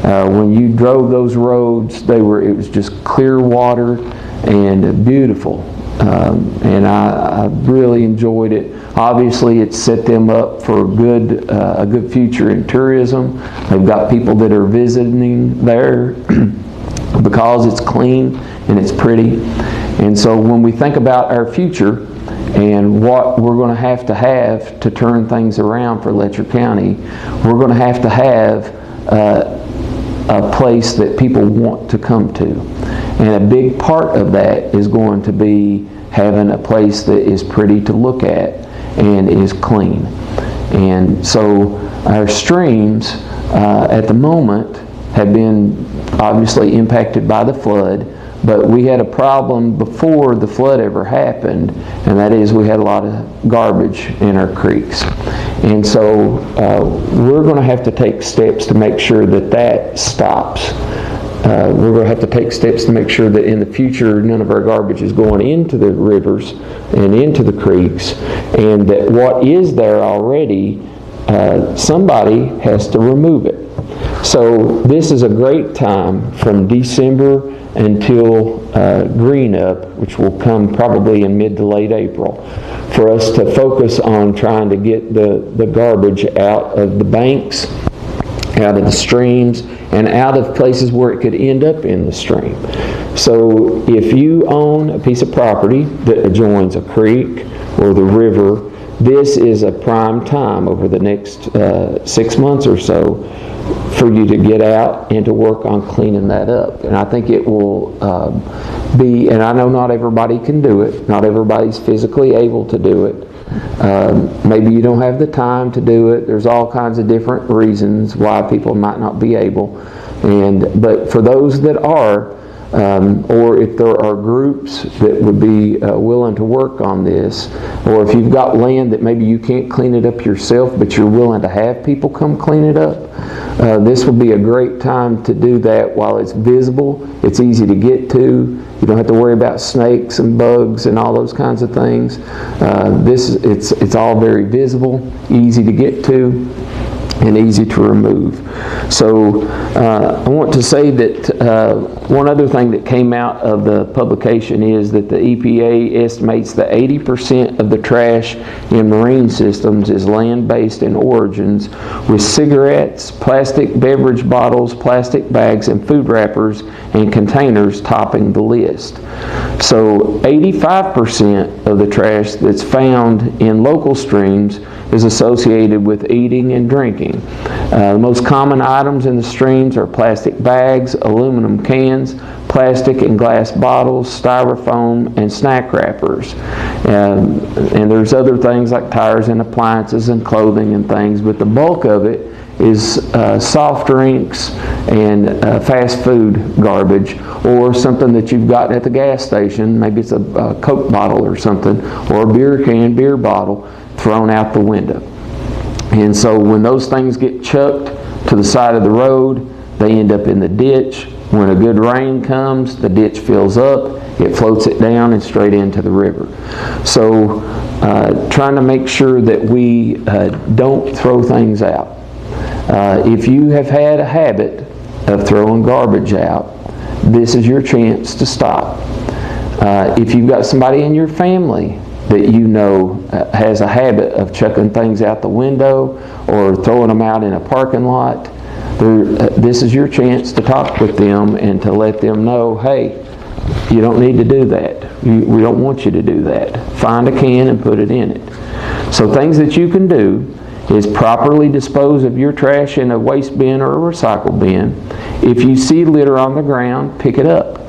When you drove those roads, it was just clear water and beautiful. And I really enjoyed it. Obviously, it set them up for a good future in tourism. They've got people that are visiting there because it's clean and it's pretty. And so when we think about our future and what we're going to have to turn things around for Letcher County, we're going to have a place that people want to come to. And a big part of that is going to be having a place that is pretty to look at and is clean. And so our streams at the moment have been obviously impacted by the flood, but we had a problem before the flood ever happened, and that is we had a lot of garbage in our creeks. And so we're going to have to take steps to make sure that stops. We're going to have to take steps to make sure that in the future none of our garbage is going into the rivers and into the creeks, and that what is there already, somebody has to remove it. So this is a great time from December until green up, which will come probably in mid to late April, for us to focus on trying to get the garbage out of the banks, out of the streams, and out of places where it could end up in the stream. So if you own a piece of property that adjoins a creek or the river, this is a prime time over the next 6 months or so for you to get out and to work on cleaning that up. And I think it will be, and I know not everybody can do it, not everybody's physically able to do it. Maybe you don't have the time to do it. There's all kinds of different reasons why people might not be able. But for those that are, or if there are groups that would be willing to work on this, or if you've got land that maybe you can't clean it up yourself, but you're willing to have people come clean it up, this would be a great time to do that while it's visible, it's easy to get to, you don't have to worry about snakes and bugs and all those kinds of things. It's all very visible, easy to get to, and easy to remove. So I want to say that one other thing that came out of the publication is that the EPA estimates that 80% of the trash in marine systems is land-based in origins, with cigarettes, plastic beverage bottles, plastic bags, and food wrappers and containers topping the list. So 85% of the trash that's found in local streams is associated with eating and drinking. The most common items in the streams are plastic bags, aluminum cans, plastic and glass bottles, styrofoam, and snack wrappers. And there's other things like tires and appliances and clothing and things, but the bulk of it is soft drinks and fast food garbage, or something that you've got at the gas station. Maybe it's a Coke bottle or something, or a beer bottle thrown out the window. And so when those things get chucked to the side of the road, they end up in the ditch. When a good rain comes, the ditch fills up, it floats it down and straight into the river. So trying to make sure that we don't throw things out. If you have had a habit of throwing garbage out, this is your chance to stop. If you've got somebody in your family that you know has a habit of chucking things out the window or throwing them out in a parking lot, this is your chance to talk with them and to let them know, hey, you don't need to do that. We don't want you to do that. Find a can and put it in it. So things that you can do is properly dispose of your trash in a waste bin or a recycle bin. If you see litter on the ground, pick it up.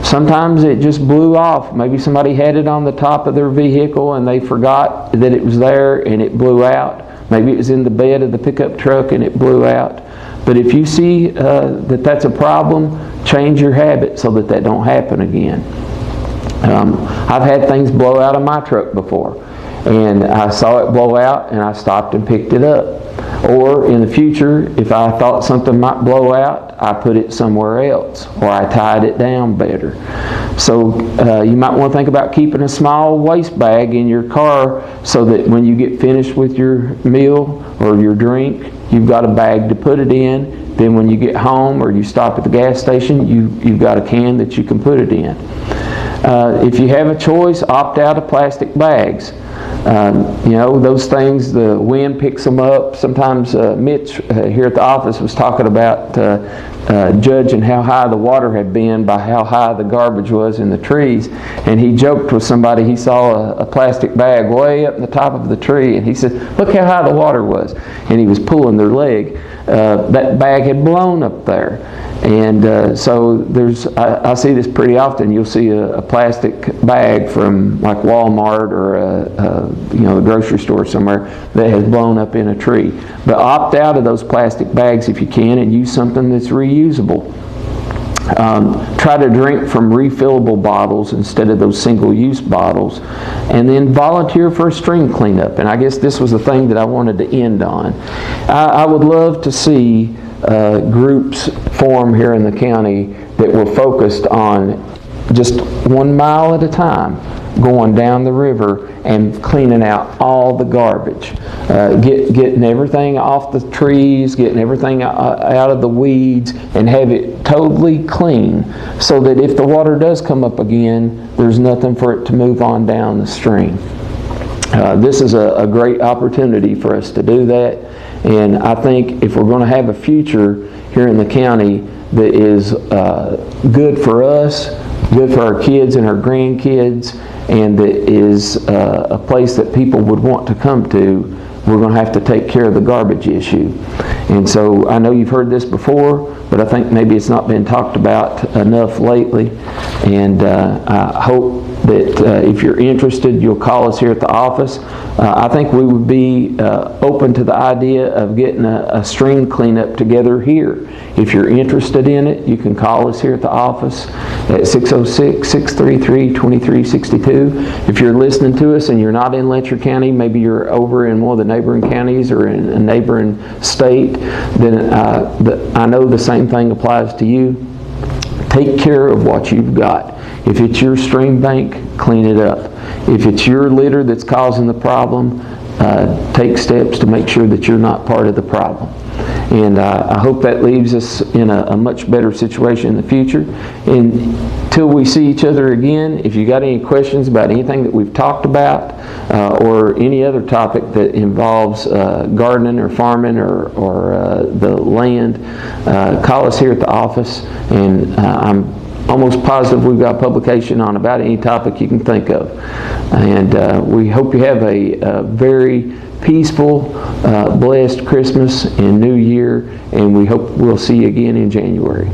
Sometimes it just blew off. Maybe somebody had it on the top of their vehicle and they forgot that it was there and it blew out. Maybe it was in the bed of the pickup truck and it blew out. But if you see that that's a problem, change your habit so that don't happen again. I've had things blow out of my truck before. and I saw it blow out and I stopped and picked it up. Or in the future, if I thought something might blow out, I put it somewhere else, or I tied it down better. So you might want to think about keeping a small waste bag in your car so that when you get finished with your meal or your drink, you've got a bag to put it in. Then when you get home or you stop at the gas station, you've got a can that you can put it in. If you have a choice, opt out of plastic bags. You know, those things, the wind picks them up. Sometimes Mitch here at the office was talking about judging how high the water had been by how high the garbage was in the trees. And he joked with somebody, he saw a plastic bag way up in the top of the tree, and he said, "Look how high the water was." And he was pulling their leg. That bag had blown up there. And so I see this pretty often. You'll see a plastic bag from like Walmart or a grocery store somewhere that has blown up in a tree. But opt out of those plastic bags if you can and use something that's reusable. Try to drink from refillable bottles instead of those single-use bottles. And then volunteer for a stream cleanup. And I guess this was the thing that I wanted to end on. I would love to see groups form here in the county that were focused on just 1 mile at a time going down the river and cleaning out all the garbage, getting everything off the trees, getting everything out of the weeds, and have it totally clean so that if the water does come up again, there's nothing for it to move on down the stream. This is a great opportunity for us to do that, and I think if we're going to have a future here in the county that is good for us, good for our kids and our grandkids, and that is a place that people would want to come to, we're going to have to take care of the garbage issue. And so I know you've heard this before, but I think maybe it's not been talked about enough lately. And I hope that if you're interested, you'll call us here at the office. I think we would be open to the idea of getting a stream cleanup together here. If you're interested in it, you can call us here at the office at 606-633-2362. If you're listening to us and you're not in Letcher County, maybe you're over in one of the neighboring counties or in a neighboring state, then I know the same thing applies to you. Take care of what you've got. If it's your stream bank, clean it up. If it's your litter that's causing the problem, take steps to make sure that you're not part of the problem. And I hope that leaves us in a much better situation in the future. And until we see each other again, if you got any questions about anything that we've talked about or any other topic that involves gardening or farming or the land, call us here at the office, and I'm almost positive we've got publication on about any topic you can think of. And we hope you have a very peaceful, blessed Christmas and New Year, and we hope we'll see you again in January.